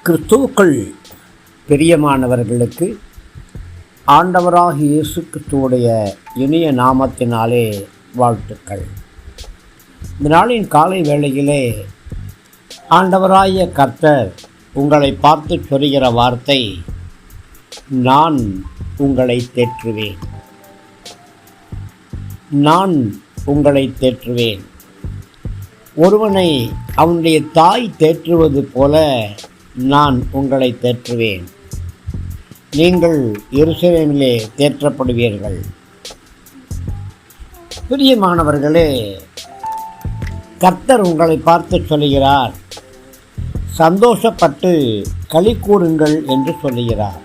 கிறிஸ்துவுக்குள் பிரியமானவர்களுக்கு ஆண்டவராகிய இயேசு கிறிஸ்துவுடைய இனிய நாமத்தினாலே வாழ்த்துக்கள். இந்த நாளின் காலை வேளையிலே ஆண்டவராகிய கர்த்தர் உங்களை பார்த்து சொல்கிற வார்த்தை, நான் உங்களை தேற்றுவேன், நான் உங்களை தேற்றுவேன். ஒருவனை அவனுடைய தாய் தேற்றுவது போல நான் உங்களை தேற்றுவேன். நீங்கள் எருசலேமிலே தேற்றப்படுவீர்கள். பிரியமானவர்களே, கர்த்தர் உங்களை பார்த்து சொல்லுகிறார், சந்தோஷப்பட்டு களி கூறுங்கள் என்று சொல்லுகிறார்.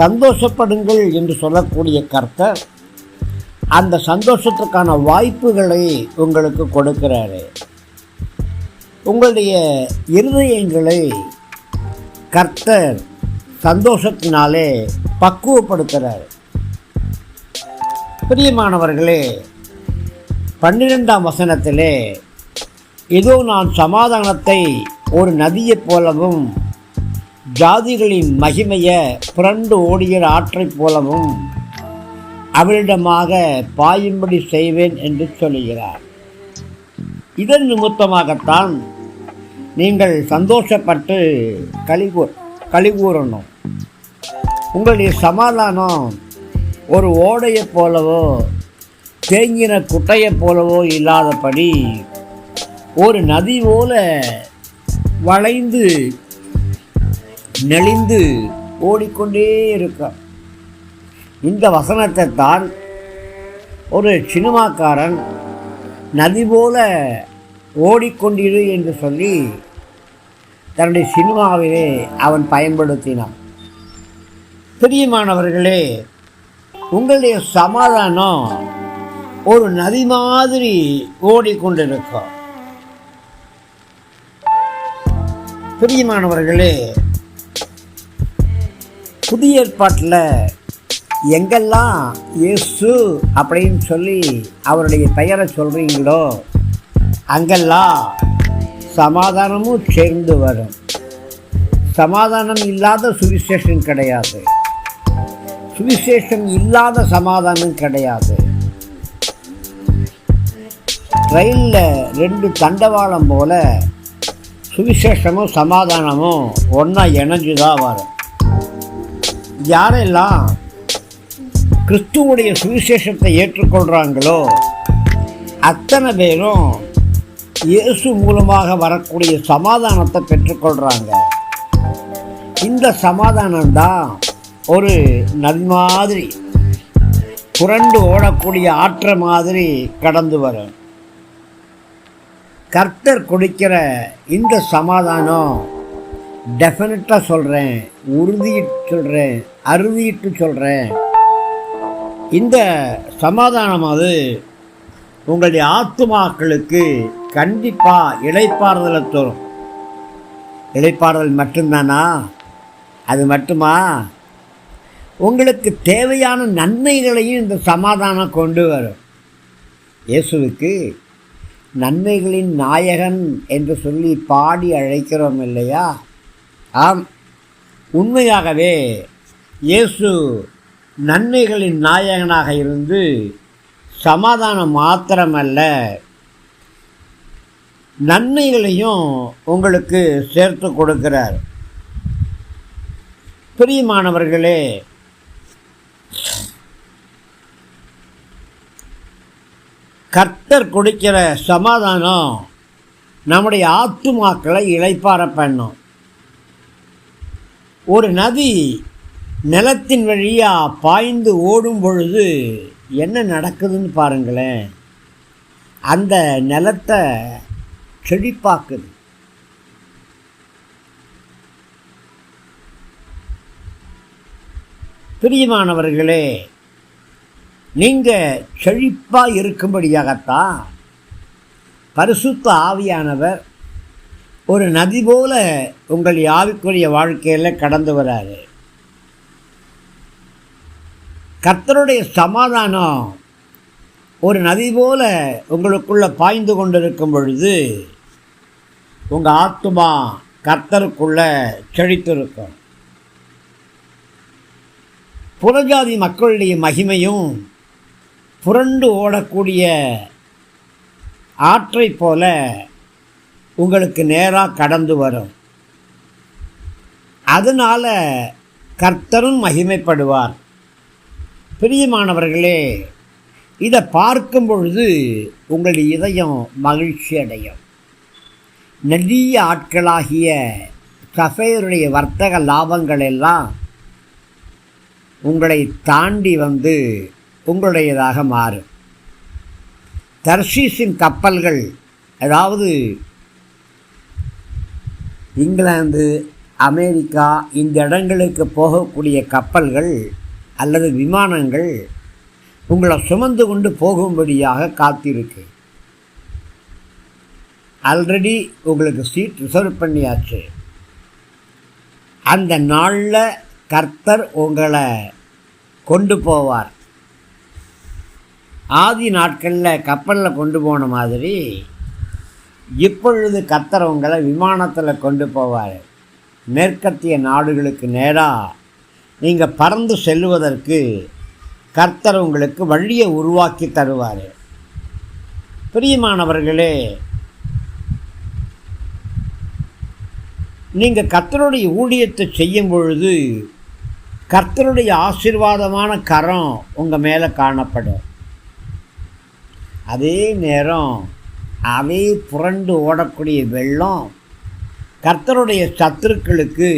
சந்தோஷப்படுங்கள் என்று சொல்லக்கூடிய கர்த்தர் அந்த சந்தோஷத்துக்கான வாய்ப்புகளை உங்களுக்கு கொடுக்கிறாரு. உங்களுடைய இருதயங்களை கர்த்தர் சந்தோஷத்தினாலே பக்குவப்படுத்துகிறார். பிரியமானவர்களே, 12ஆம் வசனத்திலே, இதோ நான் சமாதானத்தை ஒரு நதியைப் போலவும் ஜாதிகளின் மகிமையை புரண்டு ஓடுகிற ஆற்றைப் போலவும் அவளிடமாக பாயும்படி செய்வேன் என்று சொல்லுகிறார். இதன் நிமித்தமாகத்தான் நீங்கள் சந்தோஷப்பட்டு களி கூறணும். உங்களுடைய சமாதானம் ஒரு ஓடையைப் போலவோ தேங்கின குட்டையைப் போலவோ இல்லாதபடி ஒரு நதி போல வளைந்து நெளிந்து ஓடிக்கொண்டே இருக்கும். இந்த வசனத்தை தான் ஒரு சினிமாக்காரன் நதி போல ஓடிக்கொண்டிரு என்று சொல்லி தன்னுடைய சினிமாவிலே அவன் பயன்படுத்தினான். பிரியமானவர்களே, உங்களுடைய சமாதானம் ஒரு நதி மாதிரி ஓடிக்கொண்டிருக்கும். பிரியமானவர்களே, புதிய ஏற்பாட்டில் எங்கெல்லாம் இயேசு அப்படின்னு சொல்லி அவருடைய பெயரை சொல்கிறீங்களோ அங்கெல்லாம் சமாதானமும் சேர்ந்து வரும். சமாதானம் இல்லாத சுவிசேஷம் கிடையாது, சுவிசேஷம் இல்லாத சமாதானம் கிடையாது. ரயிலில் 2 தண்டவாளம் போல சுவிசேஷமும் சமாதானமும் ஒன்றா இணைஞ்சு தான் வரும். யாரெல்லாம் கிறிஸ்துவுடைய சுவிசேஷத்தை ஏற்றுக்கொள்கிறாங்களோ அத்தனை பேரும் இயேசு மூலமாக வரக்கூடிய சமாதானத்தை பெற்றுக்கொள்கிறாங்க. இந்த சமாதானம்தான் ஒரு நதி மாதிரி புரண்டு ஓடக்கூடிய ஆற்ற மாதிரி கடந்து வரும். கர்த்தர் கொடுக்கிற இந்த சமாதானம் டெஃபினட்டாக சொல்கிறேன், உறுதியிட்டு சொல்கிறேன், அறுதியிட்டு சொல்கிறேன், இந்த சமாதானமாவது உங்களுடைய ஆத்துமாக்களுக்கு கண்டிப்பாக இளைப்பாறுதலை தரும். இளைப்பாறுதல் மட்டும்தானா? அது மட்டுமா? உங்களுக்கு தேவையான நன்மைகளையும் இந்த சமாதானம் கொண்டு வரும். இயேசுவுக்கு நன்மைகளின் நாயகன் என்று சொல்லி பாடி அழைக்கிறோம் இல்லையா? ஆம், உண்மையாகவே இயேசு நன்மைகளின் நாயகனாக இருந்து சமாதானம் மாத்திரமல்ல, நன்மைகளையும் உங்களுக்கு சேர்த்து கொடுக்கிறார். பிரியமானவர்களே, கர்த்தர் கொடுக்கிற சமாதானம் நம்முடைய ஆத்துமாக்களை இளைப்பாற பண்ணும். ஒரு நதி நிலத்தின் வழியாக பாய்ந்து ஓடும் பொழுது என்ன நடக்குதுன்னு பாருங்களேன். அந்த நிலத்தை செழிப்பாக்குது. பிரியமானவர்களே, நீங்கள் செழிப்பாக இருக்கும்படியாகத்தான் பரிசுத்த ஆவியானவர் ஒரு நதி போல உங்கள் ஆவிக்குரிய வாழ்க்கையில் கடந்து வராரு. கர்த்தருடைய சமாதானம் ஒரு நதி போல உங்களுக்குள்ளே பாய்ந்து கொண்டிருக்கும் பொழுது உங்கள் ஆத்துமா கர்த்தருக்குள்ள செழித்திருக்கும். புறஜாதி மக்களுடைய மகிமையும் புரண்டு ஓடக்கூடிய ஆற்றை போல உங்களுக்கு நேராக கடந்து வரும். அதனால் கர்த்தரும் மகிமைப்படுவார். பிரியமானவர்களே, இதை பார்க்கும் பொழுது உங்களுடைய இதயம் மகிழ்ச்சி அடையும். நெடிய ஆட்களாகிய சஃபேருடைய வர்த்தக லாபங்கள் எல்லாம் உங்களை தாண்டி வந்து உங்களுடையதாக மாறும். தர்ஷீஸின் கப்பல்கள், அதாவது இங்கிலாந்து, அமெரிக்கா இந்த இடங்களுக்கு போகக்கூடிய கப்பல்கள் அல்லது விமானங்கள் உங்களை சுமந்து கொண்டு போகும்படியாக காத்திருக்கு. ஆல்ரெடி உங்களுக்கு சீட் ரிசர்வ் பண்ணியாச்சு. அந்த நாளில் கர்த்தர் உங்களை கொண்டு போவார். ஆதி நாட்களில் கப்பலில் கொண்டு போன மாதிரி இப்பொழுது கர்த்தர் உங்களை விமானத்தில் கொண்டு போவார். மேற்கத்திய நாடுகளுக்கு நேராக நீங்கள் பறந்து செல்லுவதற்கு கர்த்தர் உங்களுக்கு வழியை உருவாக்கி தருவார். பிரியமானவர்களே, நீங்கள் கர்த்தருடைய ஊழியத்தை செய்யும் பொழுது கர்த்தருடைய ஆசீர்வாதமான கரம் உங்கள் மேலே காணப்படும். அதே நேரம் அதே புரண்டு ஓடக்கூடிய வெள்ளம் கர்த்தருடைய சத்துருக்களுக்கு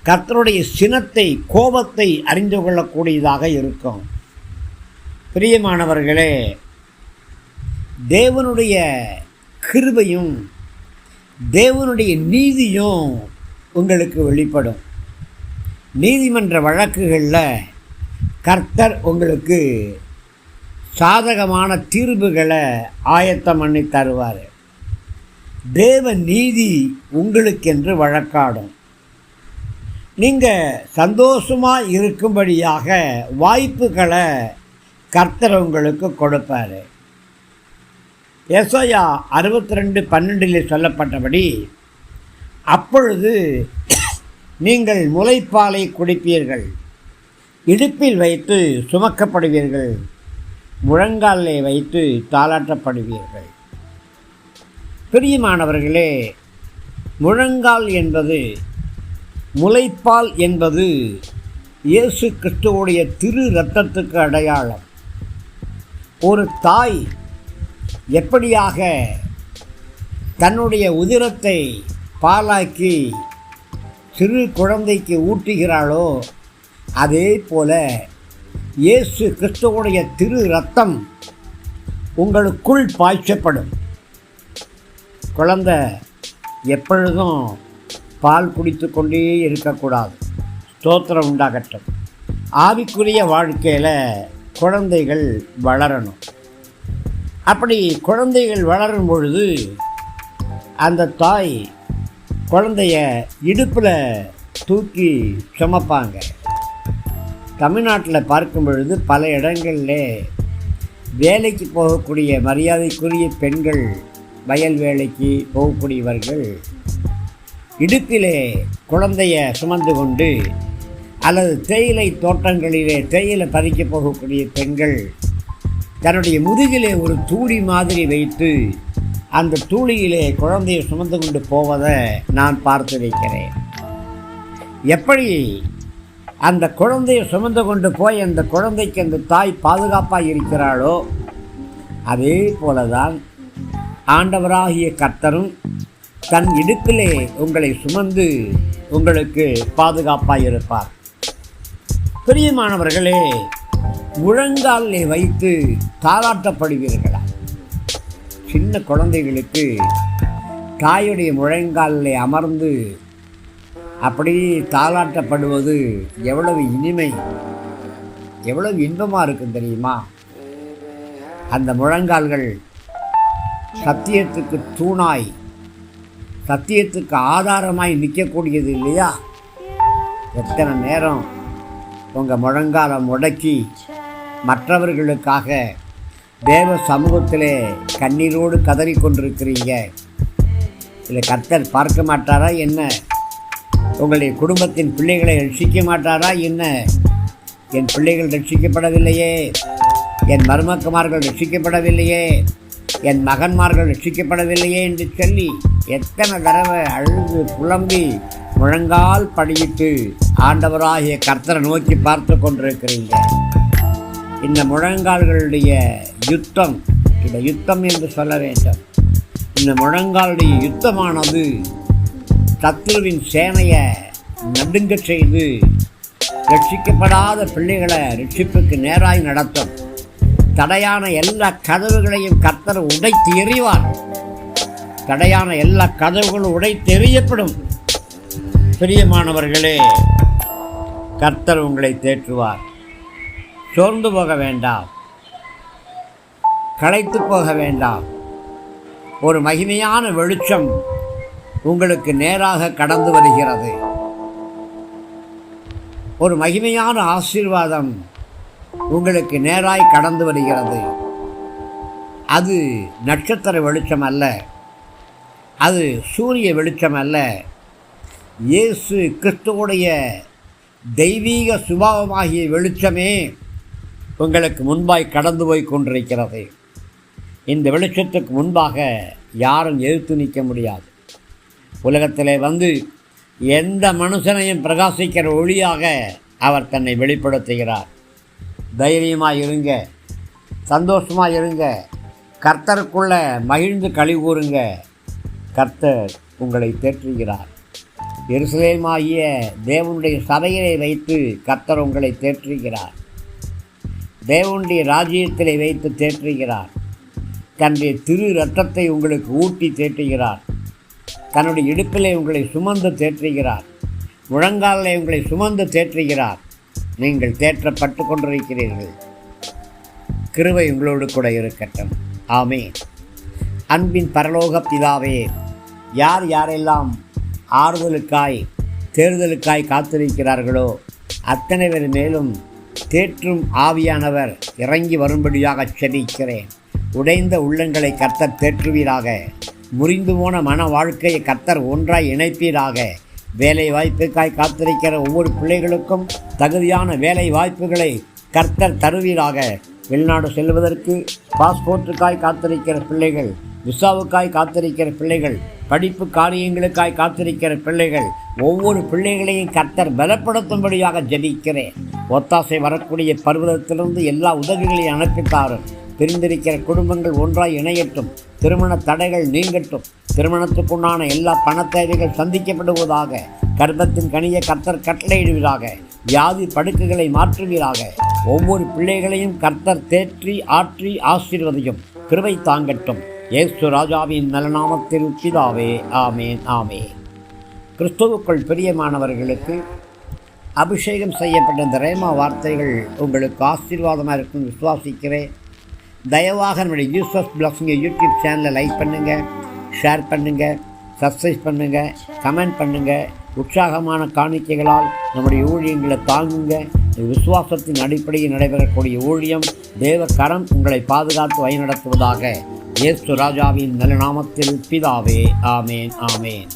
கர்த்தருடைய சினத்தை, கோபத்தை அறிந்து கொள்ளக்கூடியதாக இருக்கும். பிரியமானவர்களே, தேவனுடைய கிருபையும் தேவனுடைய நீதியும் உங்களுக்கு வெளிப்படும். நீதிமன்ற வழக்குகளில் கர்த்தர் உங்களுக்கு சாதகமான தீர்வுகளை ஆயத்தம் பண்ணி தருவார். தேவ நீதி உங்களுக்கென்று வழக்காடும். நீங்கள் சந்தோஷமாக இருக்கும்படியாக வாய்ப்புகளை கர்த்தர் உங்களுக்கு கொடுப்பார். ஏசாயா 62:12 சொல்லப்பட்டபடி, அப்பொழுது நீங்கள் முலைப்பாலை குடிப்பீர்கள், இடுப்பில் வைத்து சுமக்கப்படுவீர்கள், முழங்காலை வைத்து தாளாட்டப்படுவீர்கள். பிரியமானவர்களே, முழங்கால் என்பது, முலைப்பால் என்பது இயேசு கிறிஸ்துவுடைய திரு இரத்தத்துக்கு அடையாளம். ஒரு தாய் எப்படியாக தன்னுடைய உதிரத்தை பாலாக்கி சிறு குழந்தைக்கு ஊட்டுகிறாளோ, அதே போல இயேசு கிறிஸ்துவுடைய திரு இரத்தம் உங்களுக்குள் பாய்ச்சப்படும். குழந்தை எப்பொழுதும் பால் குடித்து கொண்டே இருக்கக்கூடாது. ஸ்தோத்திரம் உண்டாகட்டும். ஆவிக்குரிய வாழ்க்கையில் குழந்தைகள் வளரணும். அப்படி குழந்தைகள் வளரும் பொழுது அந்த தாய் குழந்தைய இடுப்பில் தூக்கி சுமப்பாங்க. தமிழ்நாட்டில் பார்க்கும் பொழுது பல இடங்களில் வேலைக்கு போகக்கூடிய மரியாதைக்குரிய பெண்கள், வயல் வேலைக்கு போகக்கூடியவர்கள் இடுப்பிலே குழந்தைய சுமந்து கொண்டு, அல்லது தேயிலை தோட்டங்களிலே தேயிலை பறிக்க போகக்கூடிய பெண்கள் தன்னுடைய முதுகிலே ஒரு தூளி மாதிரி வைத்து அந்த தூளியிலே குழந்தையை சுமந்து கொண்டு போவதை நான் பார்த்து வைக்கிறேன். எப்படி அந்த குழந்தையை சுமந்து கொண்டு போய் அந்த குழந்தைக்கு அந்த தாய் பாதுகாப்பாக இருக்கிறாளோ, அதே போலதான் ஆண்டவராகிய கர்த்தரும் தன் இடுப்பிலே உங்களை சுமந்து உங்களுக்கு பாதுகாப்பாக இருப்பார். பிரியமானவர்களே, முழங்காலில் வைத்து தாளாட்டப்படுவீர்களா? சின்ன குழந்தைகளுக்கு தாயுடைய முழங்காலில் அமர்ந்து அப்படி தாளாட்டப்படுவது எவ்வளவு இனிமை, எவ்வளவு இன்பமாக இருக்கும் தெரியுமா? அந்த முழங்கால்கள் சத்தியத்துக்கு தூணாய், சத்தியத்துக்கு ஆதாரமாய் நிற்கக்கூடியது இல்லையா? எத்தனை நேரம் உங்கள் முழங்காலை முடக்கி மற்றவர்களுக்காக தேவ சமூகத்திலே கண்ணீரோடு கதறிக்கொண்டிருக்கிறீங்க. இல்லை கர்த்தர் பார்க்க மாட்டாரா என்ன? உங்களுடைய குடும்பத்தின் பிள்ளைகளை ரட்சிக்க மாட்டாரா என்ன? என் பிள்ளைகள் ரட்சிக்கப்படவில்லையே, என் மருமக்கமார்கள் ரட்சிக்கப்படவில்லையே, என் மகன்மார்கள் ரட்சிக்கப்படவில்லையே என்று சொல்லி எத்தனை தடவை அழுது புலம்பி முழங்கால் படியிட்டு ஆண்டவராகிய கர்த்தரை நோக்கி பார்த்து கொண்டிருக்கிறீங்க. இந்த முழங்கால்களுடைய யுத்தம், இந்த யுத்தம் என்று சொல்ல வேண்டும், இந்த முழங்காலுடைய யுத்தமானது சத்துருவின் சேனையை நடுங்க செய்து ரட்சிக்கப்படாத பிள்ளைகளை ரட்சிப்புக்கு நேராய் நடத்தும். தடையான எல்லா கதவுகளையும் கர்த்தர் உடைத்து எறிவார். தடையான எல்லா கதவுகளும் உடைத்து எறியப்படும். பிரியமானவர்களே, கர்த்தர் உங்களை தேற்றுவார். சோர்ந்து போக வேண்டாம், களைத்து போக வேண்டாம். ஒரு மகிமையான வெளிச்சம் உங்களுக்கு நேராக கடந்து வருகிறது. ஒரு மகிமையான ஆசீர்வாதம் உங்களுக்கு நேராய் கடந்து வருகிறது. அது நட்சத்திர வெளிச்சம் அல்ல, அது சூரிய வெளிச்சம் அல்ல, இயேசு கிறிஸ்துவுடைய தெய்வீக சுபாவமாகிய வெளிச்சமே உங்களுக்கு முன்பாய் கடந்து போய் கொண்டிருக்கிறது. இந்த வெளிச்சத்துக்கு முன்பாக யாரும் எதிர்த்து நிற்க முடியாது. உலகத்தில் வந்து எந்த மனுஷனையும் பிரகாசிக்கிற ஒளியாக அவர் தன்னை வெளிப்படுத்துகிறார். தைரியமாக இருங்க, சந்தோஷமாக இருங்க, கர்த்தருக்குள்ள மகிழ்ந்து களி கூறுங்க. கர்த்தர் உங்களை தேற்றுகிறார். எருசலேமாகிய தேவனுடைய சபையிலே வைத்து கர்த்தர் உங்களை தேற்றுகிறார். தேவனுடைய ராஜ்யத்திலே வைத்து தேற்றுகிறார். தன்னுடைய திரு இரத்தத்தை உங்களுக்கு ஊட்டி தேற்றுகிறார். தன்னுடைய இடுப்பிலே உங்களை சுமந்து தேற்றுகிறார். முழங்காலிலே உங்களை சுமந்து தேற்றுகிறார். நீங்கள் தேற்றப்பட்டு கொண்டிருக்கிறீர்கள். கிருபை உங்களோடு கூட இருக்கட்டும். ஆமென். அன்பின் பரலோக பிதாவே, யார் யாரெல்லாம் ஆறுதலுக்காய் தேர்தலுக்காய் காத்திருக்கிறார்களோ அத்தனை பேர் மேலும் தேற்றும் ஆவியானவர் இறங்கி வரும்படியாக செபிக்கிறேன். உடைந்த உள்ளங்களை கர்த்தர் தேற்றுவீராக. முறிந்து போன மன வாழ்க்கையை கர்த்தர் ஒன்றாய் இணைப்பீராக. வேலை வாய்ப்புக்காய் காத்திருக்கிற ஒவ்வொரு பிள்ளைகளுக்கும் தகுதியான வேலை வாய்ப்புகளை கர்த்தர் தருவீராக. வெளிநாடு செல்வதற்கு பாஸ்போர்ட்டுக்காய் காத்திருக்கிற பிள்ளைகள், விசாவுக்காய் காத்திருக்கிற பிள்ளைகள், படிப்பு காரியங்களுக்காய் காத்திருக்கிற பிள்ளைகள், ஒவ்வொரு பிள்ளைகளையும் கர்த்தர் பலப்படுத்தும்படியாக ஜெபிக்கிறேன். ஒத்தாசை வரக்கூடிய பருவத்திலிருந்து எல்லா உதவிகளையும் அனுப்பித்தாரும். பிரிந்திருக்கிற குடும்பங்கள் ஒன்றாய் இணையட்டும். திருமண தடைகள் நீங்கட்டும். திருமணத்துக்குண்டான எல்லா பண தேவைகள் சந்திக்கப்படுவதாக. கர்ப்பத்தின் கனியை கர்த்தர் கட்டளையிடுவீராக. வியாதி படுக்கைகளை மாற்றுவீராக. ஒவ்வொரு பிள்ளைகளையும் கர்த்தர் தேற்றி ஆற்றி ஆசீர்வதியும். கிருபை தாங்கட்டும். இயேசு ராஜாவின் நலநாமத்தில் பிதாவே, ஆமேன், ஆமேன். கிறிஸ்துவுக்குள் பிரியமானவர்களுக்கு அபிஷேகம் செய்யப்பட்ட இந்த ரேமா வார்த்தைகள் உங்களுக்கு ஆசீர்வாதமாக இருக்கும் விசுவாசிக்கிறேன். தயவாக நம்முடைய ஜீசஸ் பிளஸிங் யூடியூப் சேனலை லைக் பண்ணுங்கள், ஷேர் பண்ணுங்கள், சப்ஸ்கிரைப் பண்ணுங்கள், கமெண்ட் பண்ணுங்கள். உற்சாகமான காணிக்கைகளால் நம்முடைய ஊழியங்களை தாங்குங்க. விசுவாசத்தின் அடிப்படையில் நடைபெறக்கூடிய ஊழியம் தேவ கரம் உங்களை பாதுகாத்து வழிநடத்துவதாக. இயேசு ராஜாவின் நல்ல நாமத்தில் பிதாவே, ஆமேன், ஆமேன்.